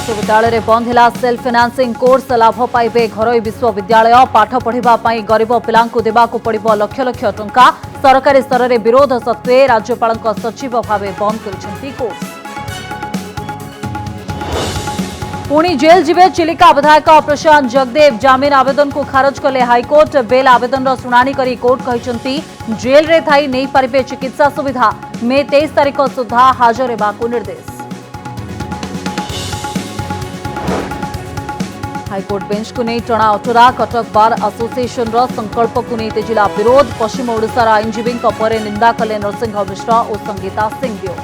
विश्वविद्यालय रे बंद है सेल्फ फाइनान्सिंग कोर्स लाभ पाइबे घरोई विश्वविद्यालय पाठ पढ़ाई गरीब पिलांकु देबाकु पड़िबो लक्ष लक्ष टंका सरकारी स्तर में विरोध सत्वे राज्यपाल सचिव भाव बंद करिसेंती कोर्स। पुणी जेल जिबे चिलिका विधायक प्रशांत जगदेव जमीन आवेदन को खारज कले हाईकोर्ट बेल आवेदन शुणाणी करी कोर्ट कहते जेल रे थाई नहीं पारिबे चिकित्सा सुविधा मे 23 तारीख सुधा हाजर हेबाकु निर्देश। हाईकोर्ट बेंच को नहीं टणा अटरा कटक बार एसोसिएशन संकल्प को नहीं तेजिला विरोध पश्चिम ओडिशार आईनजीवी पर निंदा कले नरसिंह मिश्र और संगीता सिंहदेव।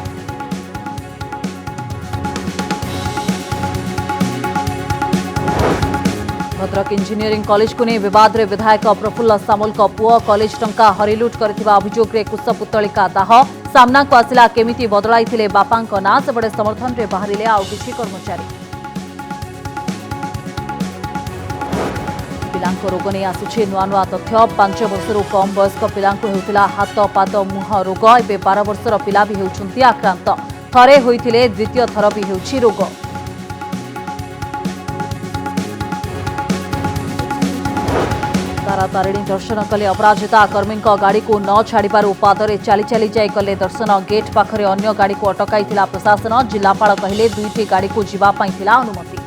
भद्रक इंजीनियरिंग कॉलेज को नहीं विवाद रे विधायक प्रफुल्ल सामुल पुओ कॉलेज टंका हरिलुट करथिबा अभियोग रे कुशपुतलिका दाह सामना को आसिला केमिति बदलाई बापा ना सेबड़े समर्थन रे बाहरिले आउ किछि कर्मचारी। पिलांको रोग नहीं आसुछि नुआ नुआ तथ्य 5 वर्षर कम वयस्क पिलांको हेउतिला हाथ पाद मुह रोग एबे 12 वर्षर पिला भी हेउछन्ति आक्रांत थरे होइथिले द्वितीय थर भी हेउछि रोग। तारातारिणी दर्शन कले अपराजिता कर्मी गाड़ी को न छाड़बार पादरे चली चली जाई कले दर्शन गेट पाखरे अन्य गाड़ी को अटकाई प्रशासन जिलापाल कहले दुईटी गाड़ी को जीवापाई थिला अनुमति।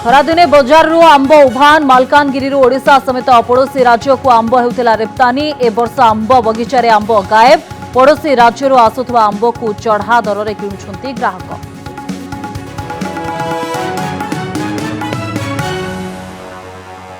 खरादिने बजार आंब उभान मालकानगिरी ओडिशा समेत पड़ोशी राज्य को आंब हेउतिला रप्तानी ए वर्ष आंब बगीचारे आंब गायब पड़ोशी राज्य आसुथबा आंब को चढ़ा दर रे किणुछन्ति ग्राहक।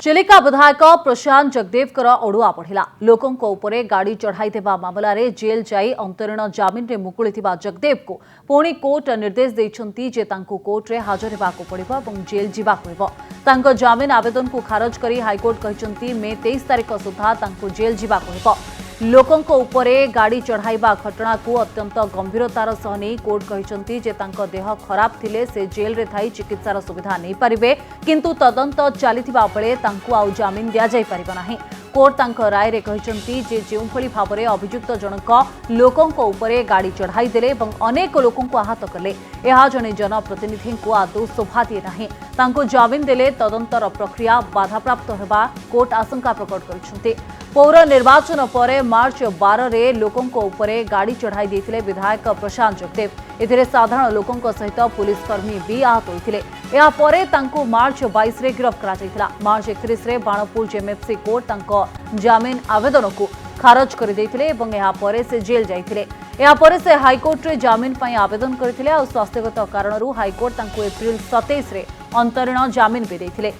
चिलिका विधायक प्रशांत जगदेव अड़ुआ बढ़िला लोकों उपरे गाड़ी चढ़ाई देवा मामला रे जेल जाई अंतरीण जमीन रे मुकुलिथिबा जगदेव को पुणी कोर्ट निर्देश देइछन्ति जे तांको कोर्ट रे हाजर हेबाको पड़िबो एवं जेल जिबाको हेबो। तांको जमीन आवेदन को खारज करी हाईकोर्ट कहछन्ति मे 23 तारीख सुधा तांको जेल जिबाको हेबो। लोकों उपरे गाड़ी चढ़ाइबा घटना को अत्यंत गंभीरतार सह नहीं कोर्ट कहछन्ति जे तांको देह खराब थिले से जेल रे थाई चिकित्सार सुविधा नहीं पारिबे किंतु तदंत चलिथिबा बेले तांको आउ जमीन दिया जाई परिबो नाही। कोर्ट तांको राय रे कहछन्ति जे जेउ भली भाबरे अभियुक्त जनक लोकों उपरे गाड़ी चढ़ाई देले एवं अनेक लोकों को आहत कले एहा जने जनप्रतिनिधि को आदौ शोभा दिए नाही। तांको जमीन देले तदंतर प्रक्रिया बाधाप्राप्त हेबा कोर्ट आशंका प्रकट करिसन्ति। पौर निर्वाचन पर मार्च 12 रे लोकों उपरे गाड़ी चढ़ाई देथिले विधायक प्रशांत जगदेव एथिरे साधारण लोकों सहित पुलिसकर्मी भी आहत होइथिले। या परे तांको मार्च 22 रे गिरफ्त करा जायथिला। मार्च 31 रे बाणपुर जेएमएफसी कोर्ट तांको जमीन आवेदन को खारज कर देथिले एवं या परे से जेल जाइथिले। या परे से हाईकोर्ट रे जमीन पई आवेदन करथिले और स्वास्थ्यगत कारणरू हाईकोर्ट तांको एप्रिल 27 रे अंतरीण जमीन भी देथिले।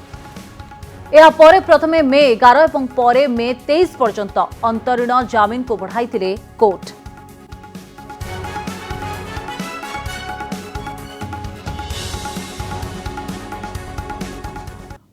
या परे प्रथमे मे 11 एवं परे मे 23 पर्यंत अंतरीण जमीन को बढ़ाई कोर्ट।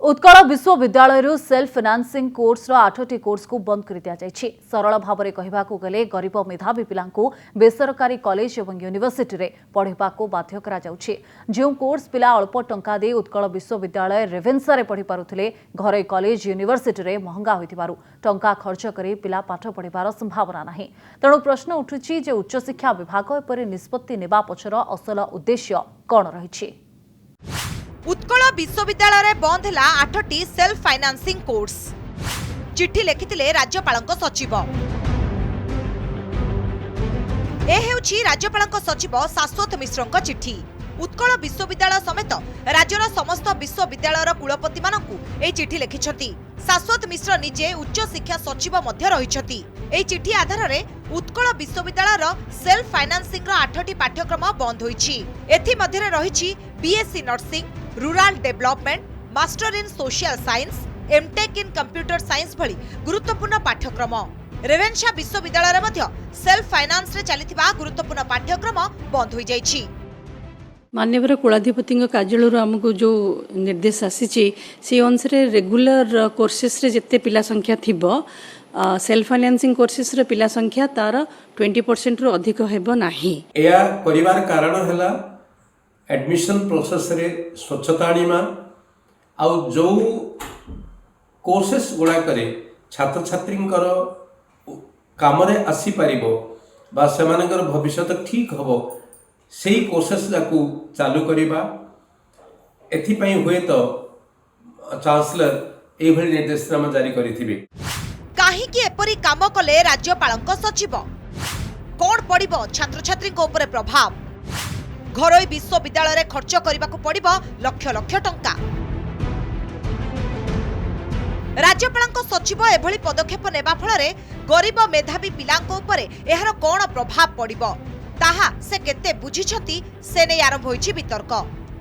उत्कल विश्वविद्यालय सेल्फ फाइनान्सिंग कोर्स 8टी कोर्स को बंद कर दिया जायछि। सरल भाव में कहबाकू गले गरीब मेधावी पिलांकू बेसरकारी कॉलेज और यूनिवर्सिटी रे पढ़ाको बाध्य करा जाउछि। जो कोर्स पिला अल्प टंका दे उत्कल विश्वविद्यालय रेवेन्सा रे पढ़ी पारुथिले घरे कॉलेज यूनिवर्सिटी रे महंगा होइथिबारु टंका खर्च करी पिला पाठ पढ़िबार संभावना नाही। तेणु प्रश्न उठुछि जे उच्च शिक्षा विभाग एपरि निष्पत्ति नेबा पछर असल उद्देश्य कोन रहिछि। उत्कल विश्वविद्यालय बंद है 8टी सेल्फ फाइनान्सिंग कोर्स चिट्ठी लिखिथिले राज्यपालक सचिव। ए हेउछि राज्यपालक सचिव शाश्वत मिश्रଙ୍କ चिट्ठी। उत्कल विश्वविद्यालय समेत राज्यर समस्त विश्वविद्यालयर कुलपति मानकु ए चिट्ठी लिखिछथि। शाश्वत मिश्र निजे उच्च शिक्षा सचिव मध्य रहिछथि। ए चिट्ठी आधार रे उत्कल विश्वविद्यालयर सेल्फ फाइनान्सिंग 8टी पाठ्यक्रम बंद होइछि। एथि मध्यरे रहिछि BSc nursing, rural development, master in social science, MTech in computer science भली गुरुत्वपूर्ण पाठ्यक्रम। रेवेन्सा विश्वविद्यालय मध्य सेल्फ फाइनान्स रे चलिथिबा गुरुत्वपूर्ण पाठ्यक्रम बंद होई जाइछि। माननीय कुलाधिपति कार्यालय आमको जो निर्देश आसी से अनुसार रेगुलर कोर्सेस रे जिते पिला संख्या थिबो सेल्फ फाइनान्सिंग कोर्सेस रे पिला संख्या तार 20% रु अधिक हेबो नाही। या परिवार कारण हला एडमिशन प्रोसेस रे स्वच्छता आनिमा आ जो कोर्सेस गुड़ा करे छात्र छात्री काम रे आसी परिबो बा सेमानकर भविष्य ठीक हम से प्रोसेस जाकू चालू करवा एथिपाई हुए तो चांसलर एभली निर्देशनामा जारी करिथिबे। काहीकि एपरी काम कले राज्यपालଙ୍କ सचिव कोन पड़िबो छात्र छात्री उपरे प्रभाव घरोई विश्वविद्यालय खर्च करने को पड़िबो लक्ष लक्ष टंका। राज्यपालଙ୍କ सचिव एभली पदक्षेप नेबा फଳରେ गरीब मेधावी पिलांको उपरे एहार कोन प्रभाव पड़िबो ताहा से केते बुझिछंती से नै आरंभ होईछि वितर्क।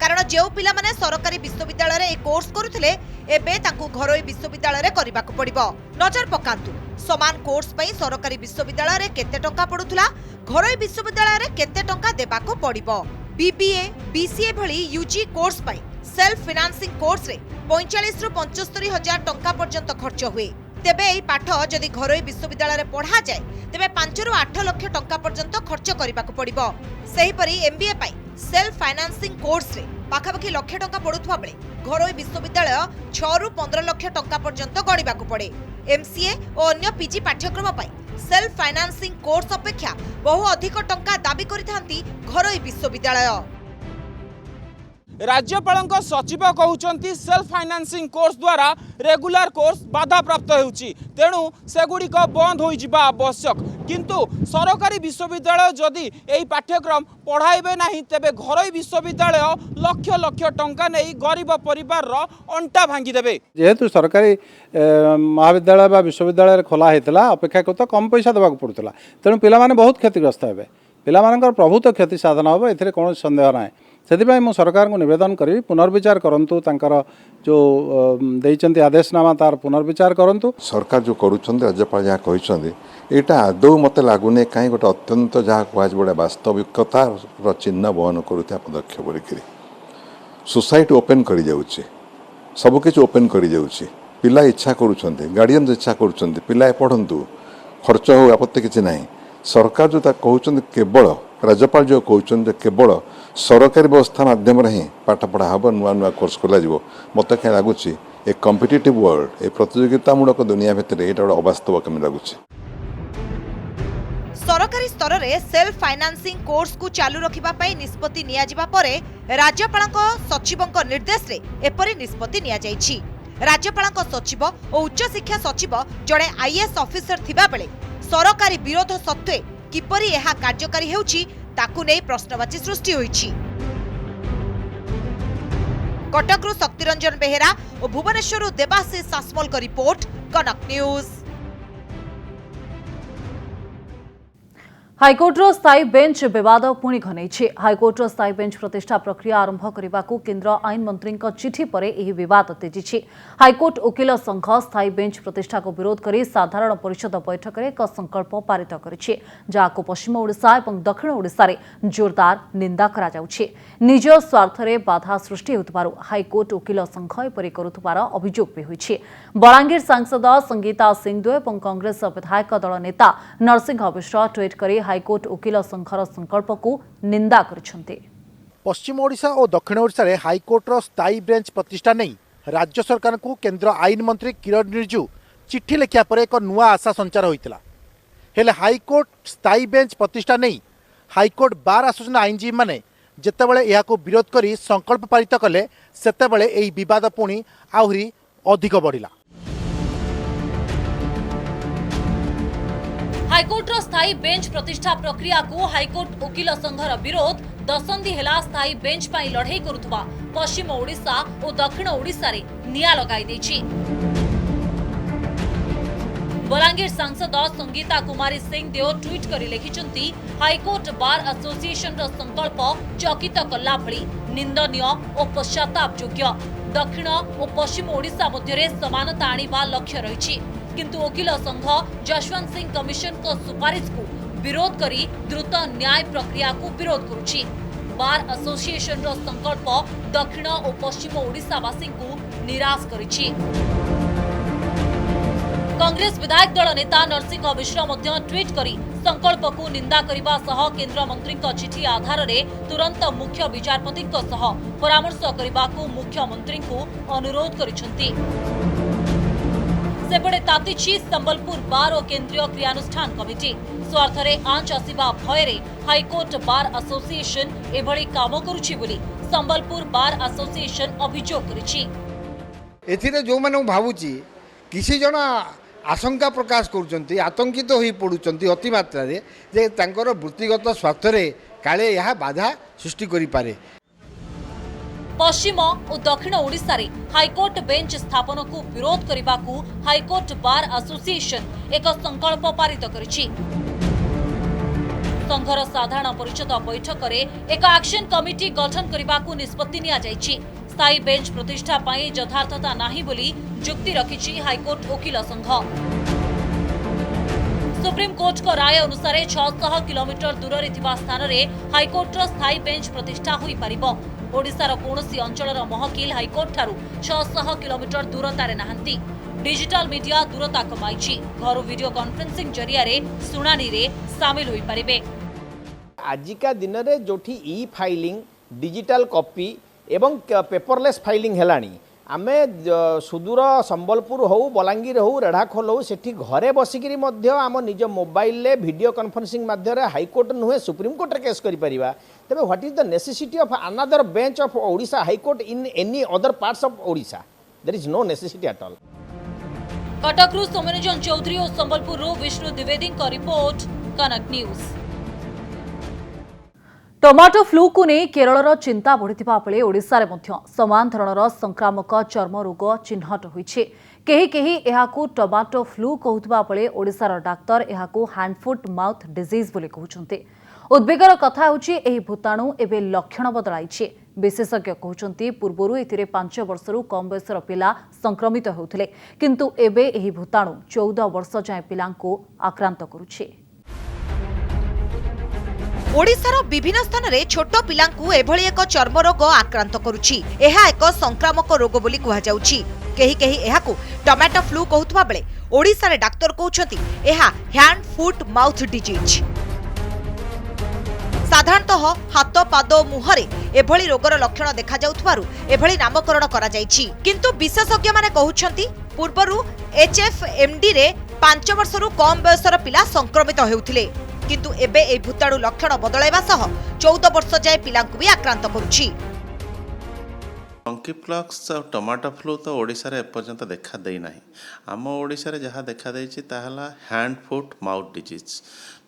कारण जो पिला माने सरकारी विश्वविद्यालय ए कोर्स करुथिले एबे तांकु घरोई विश्वविद्यालय करबा को पड़िबो। नजर पकांतु समान कोर्स पई सरकारी विश्वविद्यालय केते टंका पडुथुला घरोई विश्वविद्यालय केते टंका देबा को पड़िबो। बीबीए बीसीए भली यूजी कोर्स पई सेल्फ फाइनेंसिंग कोर्स रे 45 रु 75 हजार टंका पर्यंत खर्च हुए। तेबे एई पाठ जदि घरोई विश्वविद्यालय पढ़ा जाए तेबे 5 रु 8 लाख टंका पर्यंत खर्च करबा को पड़िबो। सेही परी एमबीए पई सेल्फ फाइनेंसिंग कोर्स रे पाखापाखि लक्ष टंका पड़ुथवा बेले घरोई विश्वविद्यालय 6 रु 15 लाख टंका पर्यंत गणिबा को पड़े। एमसीए और अन्य पीजी पाठ्यक्रम पई सेल्फ फाइनेंसिंग कोर्स अपेक्षा बहु अधिक टंका दाबी करिथांती घरोई विश्वविद्यालय। राज्यपाल सचिव कहते सेल्फ फाइनेंसिंग कोर्स द्वारा रेगुलर कोर्स बाधा प्राप्त होउची तेणु सेगुड़िक बंद हो आवश्यक किंतु सरकारी विश्वविद्यालय जदि यही पाठ्यक्रम पढ़ाइबे नहीं तेबे घरोई विश्वविद्यालय लक्ष लक्ष टंका नहीं गरीब परिवार अंटा भांगी देबे। जेहेतु सरकारी महाविद्यालय बा विश्वविद्यालय खोला होता अपेक्षाकृत कम पैसा देवाक पड़ूला तेणु पिलामाने बहुत क्षतिग्रस्त हे पिलामानकर प्रभुत्व क्षति साधन हम ए कौन संदेह ना से मु सरकार को निवेदन करी पुनर्विचार करंतु तांकर जो देइचंती आदेशनामा तार पुनर्विचार करंतु। सरकार जो करुछंती राज्यपाल जहाँ कहते यहाँ आदौ मत लगुनि कहीं गोटे अत्यंत जहाँ कहुए वास्तविकतार चिन्ह बहन करुवा पदक्षेप बोलिकी सोसाइटी ओपन कर सबकि ओपन कर पिला इच्छा करुँच गार्डियन इच्छा करुँच पिला पढ़ंतु खर्च हो आपत्ति किसी ना सरकार जो कहते केवल राज्यपाल जो कहते केवल सरकारी व्यवस्था माध्यम ही पाठ पढ़ा हम नुआ नुआ कोर्स खोल मत क्या लगुच ए कॉम्पिटिटिव वर्ल्ड ए प्रतियोगितामूलक दुनिया भितर ये गोटे अवास्तव कमी लगुच। सरकारी स्तर में सेल्फ फाइनेंसिंग कोर्स को चालू रखिबा पई निष्पत्ति निया जिबा परे राज्यपालक सचिवक निर्देश रे एपरि निष्पत्ति निया जाइछि। राज्यपालक सचिव और उच्च शिक्षा सचिव जड़े आईएएस ऑफिसर थिबा बेले सरकारी विरोध सत्वे किपरि एहा कार्यकारी हेउछि ताकु नै प्रश्नवाची सृष्टि होइछि। कटकरू शक्तिरंजन बेहेरा और भुवनेश्वर देवाशीष सासमल का रिपोर्ट कनक न्यूज। हाइकोर्टर स्थायी बेंच विवाद पुणी घनई हाइकोर्टर स्थायी बेंच प्रतिष्ठा प्रक्रिया आरंभ करने को केंद्र आईन मंत्री चिठी पर यह विवाद तेजी। हाइकोर्ट वकिल संघ स्थायी बेंच प्रतिष्ठा को विरोध कर साधारण परिषद बैठक में एक संकल्प पारित करिछि जहां पश्चिम ओडिशा और दक्षिण ओडिशा रे जोरदार निंदा करा जाउछि। निज स्वार्थ रे बाधा सृष्टि होतबारु हाइकोर्ट वकिल संघ एपरि करुथबार अभियोग भी होइछि। बलांगीर सांसद संगीता सिंहदेव और कांग्रेस विधायक दल नेता नरसिंह मिश्र ट्वीट कर हाइकोर्ट वकिल संघर संकल्प को निंदा करिसेंते। पश्चिम ओडिशा और दक्षिण ओडिशा रे हाइकोर्टर स्थायी बेंच प्रतिष्ठा नहीं राज्य सरकार को केंद्र आईन मंत्री किरण रिजिजू चिट्ठी लिखा पर एक नुआ आशा संचार होइतिला। हेले हाइकोर्ट स्थायी बेंच प्रतिष्ठा नहीं हाइकोर्ट बार एसोसिएशन आईनजीवी माने जेतेबेले एहाको विरोध करी संकल्प पारित कले सेतेबेले एही विवाद पुणी आहुरी अधिक बढ़िला। हाइकोर्टर स्थायी बेंच प्रतिष्ठा प्रक्रिया को हाइकोर्ट वकिल संघर विरोध दशंधि हेला स्थायी बेंच पाई लड़ाई करुथबा पश्चिम ओडिशा और दक्षिण ओडिशा रे निया लगाई देछि। बलांगीर सांसद संगीता कुमारी सिंहदेव ट्वीट कर लिखिछंती हाइकोर्ट बार एसोसिएशन रो संकल्प चकित कला भली निंदनीय और पश्चाताप योग्य। दक्षिण और पश्चिम ओडिशा मध्य समानता आनिबा लक्ष्य रहिछि किंतु वकिल संघ जशवंत सिंह कमिशन को सुपारिश को विरोध करी द्रुत न्याय प्रक्रिया को विरोध करुछि। बार एसोसिएशन रो संकल्प दक्षिण और पश्चिम ओडिशावासी को निराश करिछि। कांग्रेस विधायक दल नेता नरसिंह मिश्र मध्य ट्वीट करी संकल्प को निंदा करने सह केंद्र मंत्री चिठी आधार रे तुरंत मुख्य विचारपति सह परामर्श करने को मुख्यमंत्री को अनुरोध करिसेंती। सेपटे तातिछि संबलपुर बार और केंद्रीय क्रियानुष्ठान कमिटी स्वार्थरे आंच आसिबा भयरे हाईकोर्ट बार एसोसिएशन एभली काम करुछि बोली संबलपुर बार एसोसिएशन अभियोग करिछि। एथिरे जो माने भावुची किसी जन आशंका प्रकाश करुचंती आतंकित होई पडुचंती अति मात्रा रे जे तांकर वृत्तिगत स्वार्थ रे काले यह बाधा सृष्टि करि पारे। पश्चिम और दक्षिण ओडिशा रे हाईकोर्ट बेंच स्थापन को विरोध करने हाईकोर्ट बार एसोसिएशन एक संकल्प पारित करिछि। संघर साधारण परिषद बैठक रे एक एक्शन कमिटी गठन करने को निष्पत्ति निया जायछि। स्थायी बेंच प्रतिष्ठा पाई यथार्थता नाही बोली जुक्ति रखिछि हाईकोर्ट वकील संघ। सुप्रीम कोर्ट को राय अनुसार 600 किलोमीटर दूर रे थिबा स्थान रे हाईकोर्ट रो स्थायी बेंच प्रतिष्ठा होई परिबो। ओडिशार कोनोसी अंचलर महकिल हाईकोर्ट ठारू 600 किलोमीटर दूरतारे नाहंती। डिजिटल मीडिया दूरता कमाइछि। घर वीडियो कॉन्फ्रेंसिंग जरिया रे सुनानी रे शामिल होई परिबे। आजिका दिन रे जोठी ई फाइलिंग डिजिटल कॉपी एवं पेपरलेस फाइलिंग हेलानी आमे सुदूर संबलपुर हो बलांगीर हो रेढ़ाखोल हो सेठी घरे बसिकी आम निज मोबाइल ले वीडियो कॉन्फ्रेंसिंग माध्यम हाईकोर्ट नुहे सुप्रीम कोर्ट रे केस करि परिबा। तबे what is the necessity of another bench of Odisha high court in any other parts of Odisha? There is no necessity at all. कटकरू सोमरंजन चौधरी और संबलपुर विष्णु द्विवेदी का report, Kanak news. Tomato flu को नहीं केरलर चिंता बढ़िथिबा बेले ओडिशा रे मध्य समान धरणर संक्रामक चर्म रोग चिन्हट होइछे। केही एहाकू टमाटो फ्लू कहउतबा बेले ओडिशार डाक्तर एहाकू हैंड फुट माउथ डिजीज बोली कहउचंते। उद्वेगर कथा होछि एही भूताणु एबे लक्षण बदलाइछे। विशेषज्ञ कहउचंती पूर्वरु एथिरे 5 वर्षरु कम बयसर पिला संक्रमित होउथिले, किंतु एबे एही भूताणु 14 वर्ष जाय पिलांको आक्रांत करुछे। ओडिशार विभिन्न स्थान रे छोट पिलांकु एभली एक चर्म रोग आक्रांत करुछि। एहा एक संक्रामक रोग बोली कुहा जाउछि। केही एहाकु टमाटो फ्लू कहउतबा बेले ओडिशा रे डाक्टर कहउछंती एहा हैंड फुट माउथ डिजीज। साधारणतः हाथ पाद मुहरे एभली रोगर लक्षण देखा जाउथबारु एभली नामकरण करा जाइछि। किंतु विशेषज्ञ माने कहउछंती पूर्वरु HFMD रे 5 वर्षरु कम बयसर पिला संक्रमित हेउथिले, किंतु एबे ए भूताणु लक्षण बदलाइबा सह 14 वर्ष जाय पिलांकु भी आक्रांत करुछि। मंकी प्लॉक्स और टमाटो फ्लू तो ओडिशा रे एपर्यंत देखा देई नाही। आम ओडिशा रे जहाँ देखा देइछि ताहला हैंड फुट माउथ डिजीज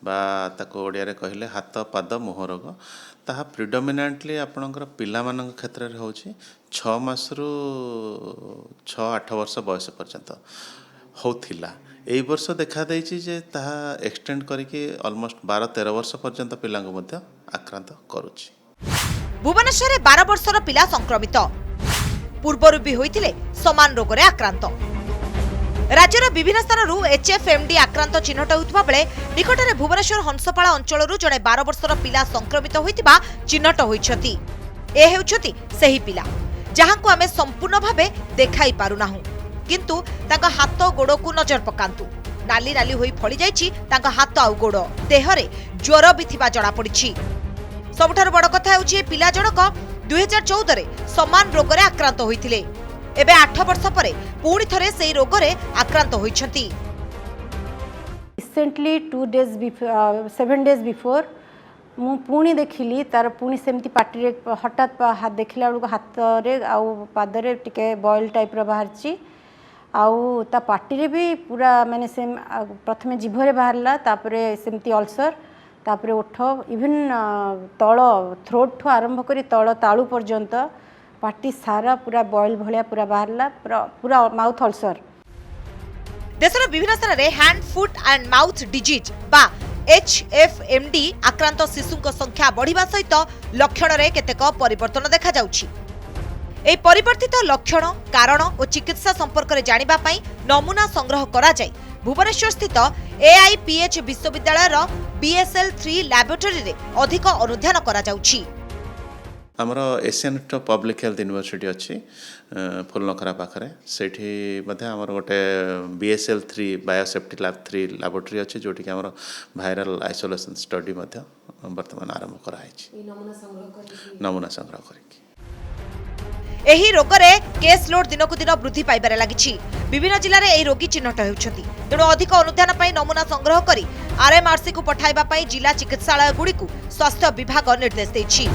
बा ताको ओडिया रे कहिले हाथ पाद मुह रोग। ताहा प्रिडोमिनेंटली आपणकर पिला मानक क्षेत्र रे होछि 6 मासरु 6-8 वर्ष बयस पर्यंत होथिला। एई वर्ष देखा देइछि जे ताहा एक्सटेंड करिके ऑलमोस्ट 12-13 वर्ष पर्यंत पिलांको मध्य आक्रांत करूछि। भुवनेश्वर रे 12 वर्षर पिला संक्रमित पूर्वरु भी होइथिले समान रोग रे आक्रांत। राज्यर विभिन्न स्थानरू HFMD आक्रांत चिन्हट होउथबा बेले निकटरे भुवनेश्वर हंसपाला अंचलरू जणे 12 वर्षर पिला संक्रमित होइतिबा चिन्हट होइछथि। ए हेउछथि सेही पिला जहांको आमे संपूर्ण भाबे देखाई पारुनाहु, किंतु तांका हाथ गोड़ को नजर पकांतु। नाली नाली होई फळी जाइछि तांका हाथ आउ गोड़, देहरे ज्वर भी थिबा जणा पड़िछि। सबठार बड़ कथा हेउछि पिला जनक 2014 रे समान रोग रे आक्रांत होइथिले। एबे 8 वर्ष परे पुणी थरे सेही रोग रे आक्रांत होइछथि। रिसेंटली 7 डेज बिफोर मु पुणी देखिली तार पुणी सेमती पार्टी रे हठात हाथ देखिला बेलू हाथ रे आउ पाद रे टिके बॉयल टाइप रो बाहरची आउ ता पार्टी रे भी पूरा माने सेम प्रथमे जिभरे बाहरला तापरे सेमती अल्सर तापरे ओठ इवन तळ थ्रोट ठू आरंभ करी तळ ताळू पर्यंत पार्टी सारा पूरा बॉयल भलिया पूरा बाहरला पूरा माउथ अल्सर। देशर विभिन्न स्थान रे hand foot and mouth disease बा HFMD आक्रांत शिशुଙ୍କ संख्या बढ़िबा सहित लक्षण रे केतेक परिवर्तन देखा जाउछि। ए परिवर्तित लक्षण कारण और चिकित्सा संपर्क रे जानिबा पई नमूना संग्रह करा जाय भुवनेश्वर स्थित AIPH विश्वविद्यालय रो BSL-3 लैबोरेटरी रे अधिक अनुध्यान करा जाउछि। आमर एशियन पब्लिक हेल्थ यूनिवर्सिटी अच्छी फुलनखरा पाखे सेठी आमर गोटे BSL-3 बायोसेफ्टी लैब 3 लैबोरेटरी अच्छी जोटी कि आमर वायरल आइसोलेशन स्टडी बर्तमान आरंभ कराई नमूना संग्रह करी। एही रोगरे केस लोड दिनकु दिन वृद्धि पाइबारे लागिछि। विभिन्न जिल्ला रे एही रोगी चिन्हट हेउछथि। तेणु अधिक अनुध्यान पई नमूना संग्रह करी आरएमआरसी को पठाइबा पई जिला चिकित्सालय गुड़िकु स्वास्थ्य विभाग निर्देश दैछि।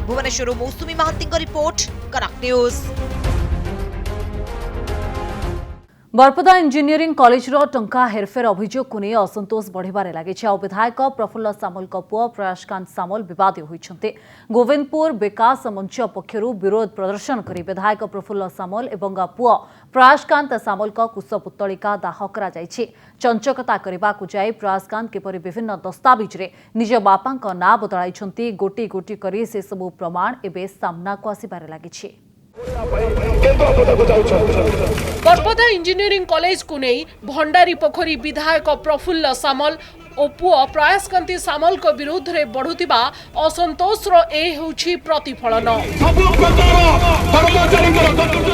Bhubaneswar मौसुमी Mahanti report, Kanak news. बरपदा engineering college टंका हेरफेर अभियोग को नहीं असंतोष बढ़िबारे लागिछि। विधायक प्रफुल्ल सामल पुओ प्रयासकांत सामल विवादी होइछन्ते। गोविंदपुर विकास मंच पक्षरु विरोध प्रदर्शन करी विधायक प्रफुल्ल सामल एवं पुओ प्रयासकांत सामल कुशपुत्तलिका दाह करा जायछि। चंचकता करबाकु जाय प्रयासकांत किपरि विभिन्न दस्तावेज रे निज बापांक ना बदलाइछन्ति गोटी गोटी करी से सबु प्रमाण एबे सामना को आसिबारे लागिछि। बरपदा इंजीनियरिंग कॉलेज को नहीं भंडारी पोखरी विधायक प्रफुल्ल सामल और पुओ प्रयासकांती सामल को विरुद्ध रे बढ़ुतिबा असंतोष रो ए होछि प्रतिफलन।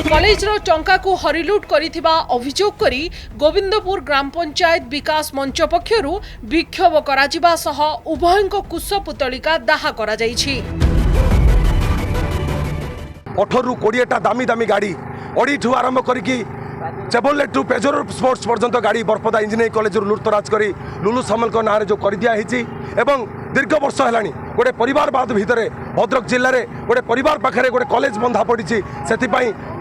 कॉलेज रो टंका को हरिलुट करिथिबा अभियोग करी गोविंदपुर ग्राम पंचायत विकास मंच पक्षरु विक्षोभ कराजिबा सह उभयଙ୍କ कुशपुतलिका दाह करा जायछि। 18 ରୁ 20टा दामी दामी गाड़ी अड़ी ठू आरंभ करी चेबोलेट टू पेजोर स्पोर्ट्स पर्यंत गाड़ी बरपदा इंजीनियरिंग कॉलेज लुटतराज करी लुलु सामल को नारे जो कर दिया एवं दीर्घ वर्ष है गोटे परिवारवाद भितर भद्रक जिले में गोटे परिवार पाखे गोटे कॉलेज बंधा पड़ी से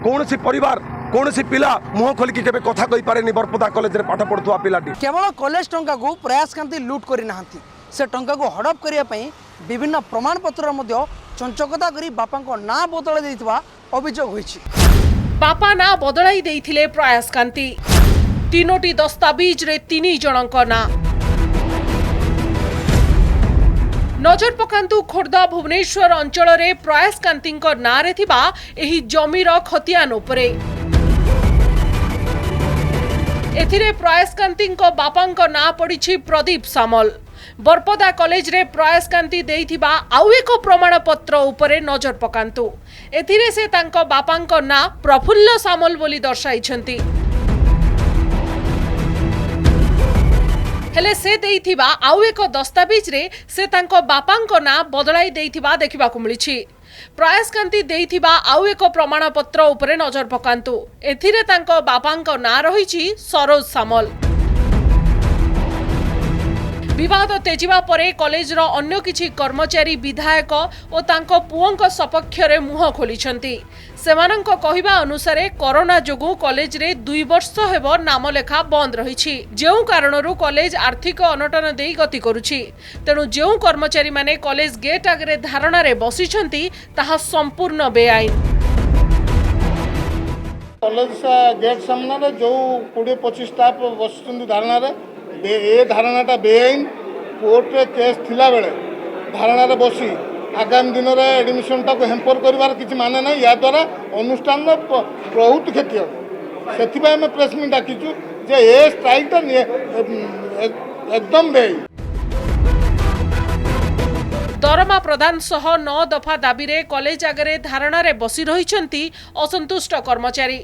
कौन परिवार कौन पिला मुह खोलिकी केबे कथा कहि पारेनी बरपदा कॉलेज रे पाठ पढ़ुवा पिलाटी केवल कॉलेज टंका को प्रयासकांती लुट करि नाहंती से टंका को हड़प करिया पई विभिन्न प्रमाण पत्र मध्य चंचकता करी बापा को ना बदल देइतबा अभियोग होइछि। बापा ना बदलाई देइथिले प्रयासकांती। तीनोटी दस्तावेज रे 3 जनक ना। नजर पकांतु खोर्धा भुवनेश्वर अंचल रे प्रयासकांतीक ना रे थिबा एही जमीर खतियान उपरे। एथिरे प्रयासकांतीक बापांक ना पड़िछि प्रदीप सामल। बरपदा कॉलेज रे प्रयासकांती देइथिबा आउ एक प्रमाण पत्र उपरे नजर पकांतु। एथिरे से तांको बापांक ना प्रफुल्ल सामल बोली दर्शाइछन्ति। हेले से देइथिबा आउ एक दस्तावेज रे से तांको बापांक ना बदलाई देइथिबा देखिबाकु मिलिछि। प्रयासकांती देइथिबा आउ एक प्रमाण पत्र उपरे नजर पकांतु। एथिरे तांको बापांक ना रहिछि सरोज सामल। विवाद तेजिबा परे कॉलेज रो अन्य किछि कर्मचारी विधायक और तांको पुओंक सपक्ष रे मुह खोलिछन्ति। सेमानंक कहिबा अनुसार कोरोना जोगु कॉलेज रे 2 वर्ष हेबो नामलेखा बंद रहिछि। जेउ कारणरू कॉलेज आर्थिक अनटन देई गति करूछि। तेनु जेउ कर्मचारी माने कॉलेज गेट आगरे धारणा रे बसिछन्ति ताहा संपूर्ण बेआईन। कॉलेज गेट सामने रे जो 20-25 स्टाफ बसिछन्ति धारणा रे ए धारणाटा बेआईन कोर्ट रे केस थिला बेले धारणा रे बसी आगामी दिन रे एडमिशन टाको हेम्पर करिवार किछि माने नै। या द्वारा अनुष्ठान बहुत क्षति हो सेथिबा हम प्रेस मीट डाकिछु जे ए स्ट्राइकटा एकदम बेआईन। दरमा प्रदान सह 9 दफा दाबी रे कॉलेज आगरे धारणा रे बसी रहिछन्ति असंतुष्ट कर्मचारी।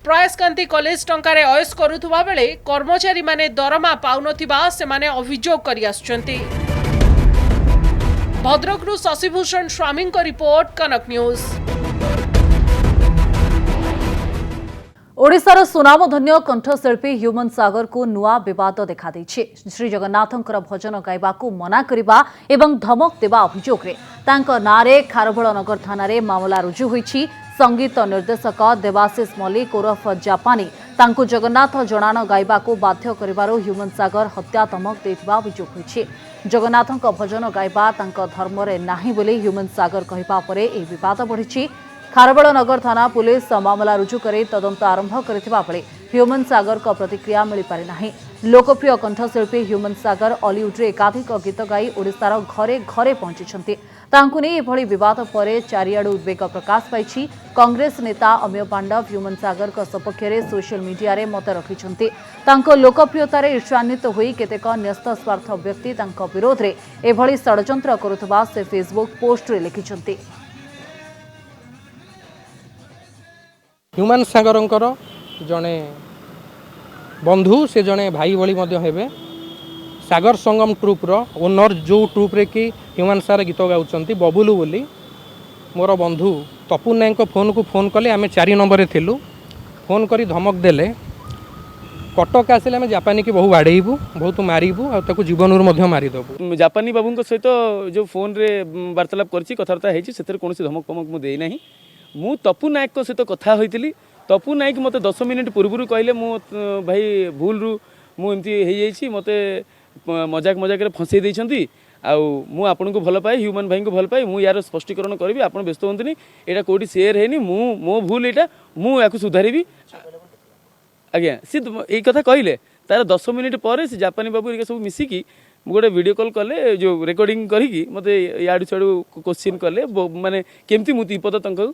प्रयासकांती कॉलेज टंका रे अयस करुथुबा बेले कर्मचारी माने दरमा पाउनथिबा से माने अभियोग करि आछन्ति। भद्रक रु शशिभूषण स्वामी को रिपोर्ट, कनक न्यूज। ओडिशार सुनामधन्य कंठशिल्पी ह्यूमन सागर को नुआ विवाद देखा देछि। श्री जगन्नाथंकर भजन गाइबाकू मना करिबा एवं धमक देबा अभियोग रे तांको नारे खारबळ नगर थाना रे मामला रुजु होईछि। संगीत निर्देशक देवाशीष मल्लिक उर्फ जापानी तांको जगन्नाथ जणान गाइबाकू बाध्य करिबारो ह्यूमन सागर हत्या धमक देथिबा अभियोग होईछि। जगन्नाथंक भजन गाइबा तांको धर्म रे नाही बोली ह्यूमन सागर कहिबा परे ए विवाद बढ़िछि। खारबळ नगर थाना पुलिस मामला रुजु करी तदंत आरंभ करिथिबा बेले ह्यूमन सागर को प्रतिक्रिया मिली पारि नाही। लोकप्रिय कंठशिल्पी ह्यूमन सागर हॉलीवुड रे एकाधिक गीत गाई ओडिशार घरे घरे पहुंचिछन्ति। तांकु नै एभଳି विवाद परे चारियाडू उद्वेग प्रकाश पाइछि। कांग्रेस नेता अमिय पांडव ह्यूमन सागर को सपक्ष रे सोशल मीडिया रे मत रखिछन्ति। तांको लोकप्रियता रे ईर्ष्यान्वित होई केतेक न्यस्त स्वार्थ व्यक्ति तांको विरोध रे एभଳି षडयंत्र करुथबा से फेसबुक पोस्ट रे लिखिछन्ति। ह्यूमन सागरंकर जड़े बंधु से जड़े भाई भली हेबे। सागर संगम ट्रुप्र ओनर जो ट्रुप्रे कि ह्यूमन सार गीत गाँच बबुलू बोली मोर बंधु तपु नायक फोन को फोन कले आम 4 नंबर थिलु फोन करी धमक देले कटक आसिले आम जापानी की बहु बाड़ेबू बहुत मारिबू आ ताको जीवन मारिदेबू। जापानी बाबू सहित जो फोन रे वार्तालाप करछि कथाबार्ता ହେଇछि सेतिर कोनोसी धमक फमक मु देई नाही। मु तपु नायक सहित कथा होइतिली तपु नायक मते 10 मिनिट पूर्व कहले मु भाई भूल रु मु एमती हे जाइछि मते मजाक रे फंसई दैछंती आउ मु आपन को भल पाए ह्यूमन भाई को भल पाए मु यार स्पष्टीकरण करबी आपन व्यस्त होंतनी एटा कोडी शेयर हेनी मु मो भूल एटा मु याकु सुधारिबी आज्ञा सी ये कथा कहले तार 10 मिनिट पर से जापानी बाबू सब मिसिकी गोटे वीडियो कॉल कले जो रेकर्डिंग करी मते याडू छाड़ू क्वेश्चन कले माने केमती मु विपद तंक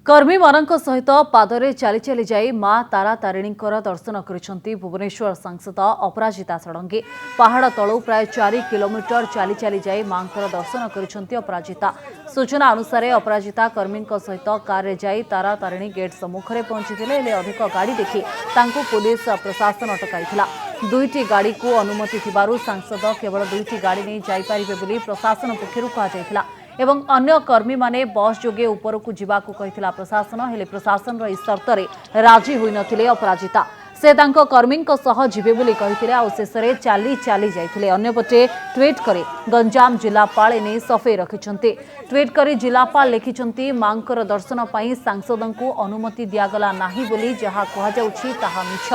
कर्मी मानक सहित पादरे चली चली जाई मां तारा तारिणी दर्शन करिसेंती भुवनेश्वर सांसद अपराजिता षडंगी। पहाड़ तलू प्राय 4 किलोमीटर चली चली जाई मांकर दर्शन करिसेंती अपराजिता। सूचना अनुसार अपराजिता कर्मी सहित कार रे जाई तारा तारिणी गेट सम्मुखरे पहुंचीथिले हेले अधिक गाड़ी देखि तांकु पुलिस प्रशासन अटकाइथिला। 2टी गाड़ी को अनुमति थिबारु सांसद केवल 2टी गाड़ी नहीं जाई परिबे बोली प्रशासन पक्षरु कहा जायथिला एवं अन्य कर्मी माने बस जोगे ऊपर को जीवाकू कहिथिला प्रशासन हेले प्रशासन रो शर्त रे राजी होई नथिले अपराजिता। से तांको कर्मी सह जीवे बोली कहिथिले आ शेषरे चाली चाली जाइथिले। अन्यपटे ट्वीट करे गंजाम जिलापाल ने सफे रखिछंती। ट्वीट करी जिलापाल लिखिछंती मांकर दर्शन पई सांसदंकु अनुमति दियागला नाही बोली जहा कहा जाउछि ताहा मिछ।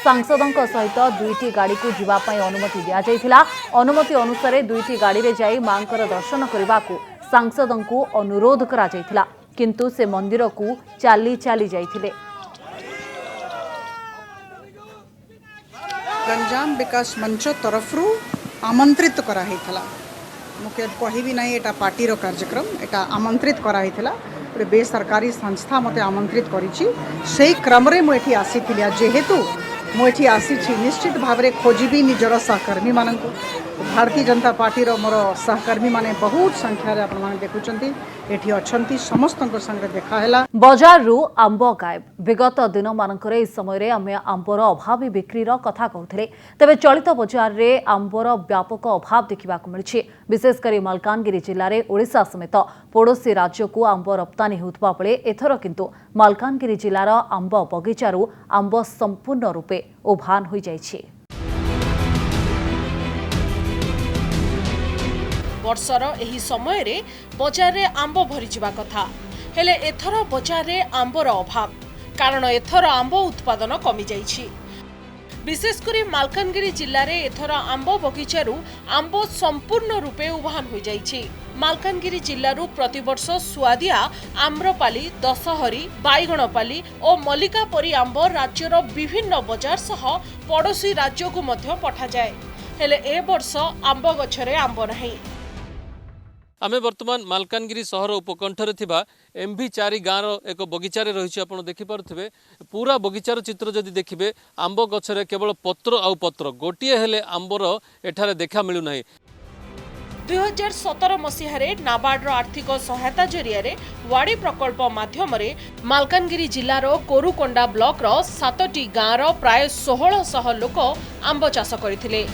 सांसदंक सहित 2टी गाड़ी को जीवा पई अनुमति दिया जाइथिला। अनुमति अनुसार 2टी गाड़ी रे जाई मांकर दर्शन करबाकू सांसदंकु अनुरोध करा जाइथिला किंतु से मंदिर को चाली चाली जाइथिले। गंजाम विकास मंच तरफ आमंत्रित कराइला मुझे कहबी ना एटा पार्टी रो कार्यक्रम एटा आमंत्रित कराइला गोटे बेसरकारी संस्था मते आमंत्रित करी क्रम रे मुझे आसी जेहेतु मुझे आसी निश्चित भाव में खोजी निजर सहकर्मी मानक भारतीय जनता पार्टी रो मोर सहकर्मी माने बहुत संख्यार आपण माने देखुचंती एठी अछंती समस्त संगे देखाहेला। बजार रु आंब गायब विगत दिन मानकरे इस समय रे आमे आंबर अभावी बिक्री रो कथा कहउथिले तबे चलित बजार रे आंबर व्यापक अभाव देखिबा को मिलछि। विशेष करी मालकानगिरी जिल्ला रे ओडिशा समेत पड़ोसी राज्य को आंब रप्तानी होतबा बेले एथर किंतु मालकानगिरी जिल्लार आंब बगीचारू आंब संपूर्ण रूपे उभान होई जाइछि। वर्षर एही समय रे बजार रे आंब भरी जिबा कथा हेले एथर बजार रे आंबर अभाव कारण एथर आंब उत्पादन कमी जाइछि। विशेषकर मालकानगिरी जिल्ला रे एथर आंब बगीचारू आंब संपूर्ण रूपे उभान हो जाइछि। मालकानगिरी जिल्लारू प्रतिवर्ष सुआदिया आम्रपाली दशहरी बाईगणपाली और मल्लिका परी आंब राज्यर विभिन्न बजार सह पड़ोसी राज्य को मध्य पठा जाए हेले ए वर्ष आंब गछरे आंब नाही। आमे वर्तमान मालकानगिरी सहर उपकंठरे थिबा MV4 गाँव एक बगीचारे रही आप देखिपे पूरा बगीचार चित्र जदि देखिए आंब गछरे केवल पत्र आउ पत्र गोटे हेले आंबर एठारे देखा मिलू ना। 2017 मसीहारे नाबार्डर आर्थिक सहायता जरिया वाड़ी प्रकल्प माध्यम मालकानगिरी जिल्लार कोरुकोंडा ब्लॉक 7टी गाँवर प्राय 1600 लोक आंब चाष करथिले।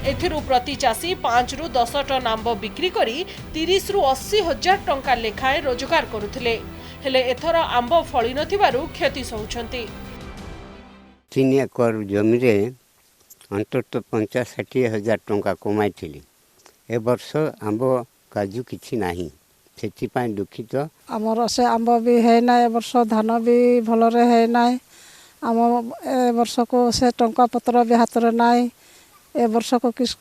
एथिरु प्रति चाषी 5 रु 10 टन आंब बिक्री करी 30 रु 80 हजार टंका लेखाए रोजगार करुथिले हेले एथर आंब फଳି नथिबारु क्षति सहुछंती। 3 एकर जमी रे अंतत 50-60 हजार टंका कमाई थिली ए वर्ष आंब काजू किछि नाही सेति पय दुखित। हमर से आंब भी है ना ए वर्ष धान भी भल रे है ना आम ए वर्ष को से टंका पत्र भी हाथ रे नाही ए वर्ष को किस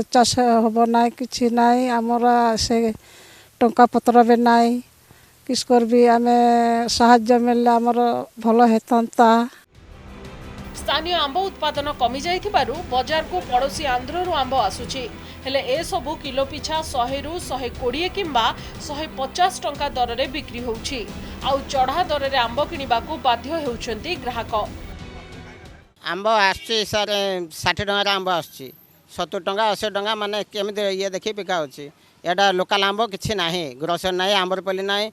चाष हम ना कि ना आमर से टंका पत्र भी ना किसकर भी आम साहाय्य मिलले आमर भल हेता। स्थानीय आंब उत्पादन कमी जाइथिबारु बाजार को पड़ोसी आंध्ररू आंब आसुछि हेले ए सबु किलो पिछा 100 रु 120 किंबा 150 टंका दर रे बिक्री होउछि आउ चढ़ा दर रे आंब किनिबाकू बाध्य हेउछंती ग्राहक। आंब आसछि सर 60 टंका आंब आसछि 70 टंका 80 टंका माने केमिति ये देखि बिका होछि एटा लोकल आंब किछि नाही ग्रोसर नाही आंबरपल्ली नाही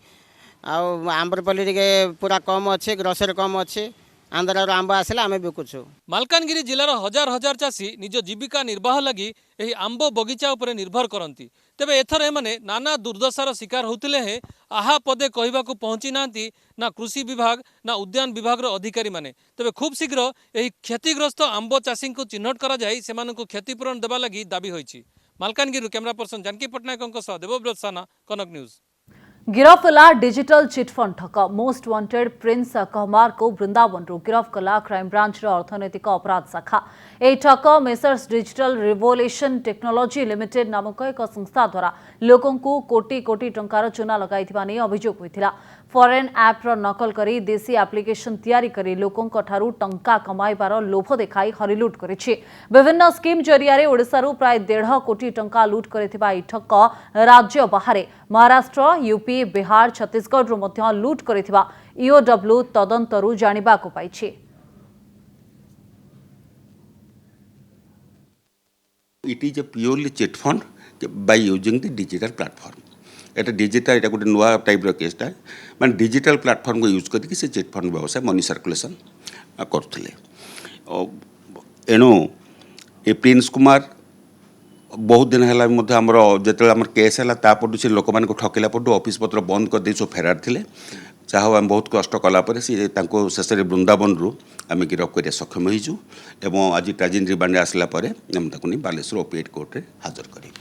आउ आंबरपल्ली रे पूरा कम अछि ग्रोसर कम अछि आंध्र आंब आसला आम बिकुचु। मालकानगिरी जिलार हजार हजार चाषी निज जीविका निर्वाह लगी यही आंब बगीचा उपरे निर्भर करती। तेबे एथर एमाने नाना दुर्दशार शिकार होतिले हे आहा पदे कहबाकू पहुंची नांती ना कृषि विभाग ना उद्यान विभाग अधिकारी माने। तेबे खूब शीघ्र यही क्षतिग्रस्त आंब चाषी को चिन्हट करा जाई सेमानकु क्षतिपूरण देबा लगी दाबी होईछि। मालकानगिरी कैमरा पर्सन जानकी पट्टनायक सह देवव्रत साना, कनक न्यूज। गिरफ कला डिजिटल चिटफंड ठक। मोस्ट वांटेड प्रिंस कहमार को वृंदावन गिरफ कला क्राइमब्रांच अर्थनैतिक अपराध शाखा। ए ठक messrs digital revolution technology limited नामक एक संस्था द्वारा लोकं को कोटी कोटी टंकार चूना लगाइथिबा नै अभियोग होइथिला। फॉरेन ऐप नकल करी देसी एप्लिकेशन तैयारी करी लोकं ठारू टंका कमाइबार लोभ देखाई हरिलुट करिछि। विभिन्न स्कीम जरिया ओडिशारू प्राय 1.5 कोटी टंका लुट करिथिबा ई ठक राज्य बाहर महाराष्ट्र, यूपी, बिहार, छत्तीसगढ़ मध्य लुट करिथिबा EOW तदंतरू जानिबाकू पाइछि। It is a purely chit fund by using the digital platform. Etah digital एटा गोटे नुआ टाइप केसटा माने डिजिटल प्लाटफर्म को यूज करके से चिट फंड व्यवसाय मनी सर्कुलेशन करथिले। एणु ए प्रिंस कुमार बहुत दिन है जो आम केस है तापटू से लोक मैंने ठकेला पटू ऑफिस पत्र बंद कर सब फेरार थे। चाहो आम बहुत कष्ट कलापर सी शेष वृंदावन आम गिरफ कर सक्षम होइछु एवं आज ट्रांजिट रिमांड आसला आम बालेश्वर ओपीएड कोर्ट रे हाजर करूँ।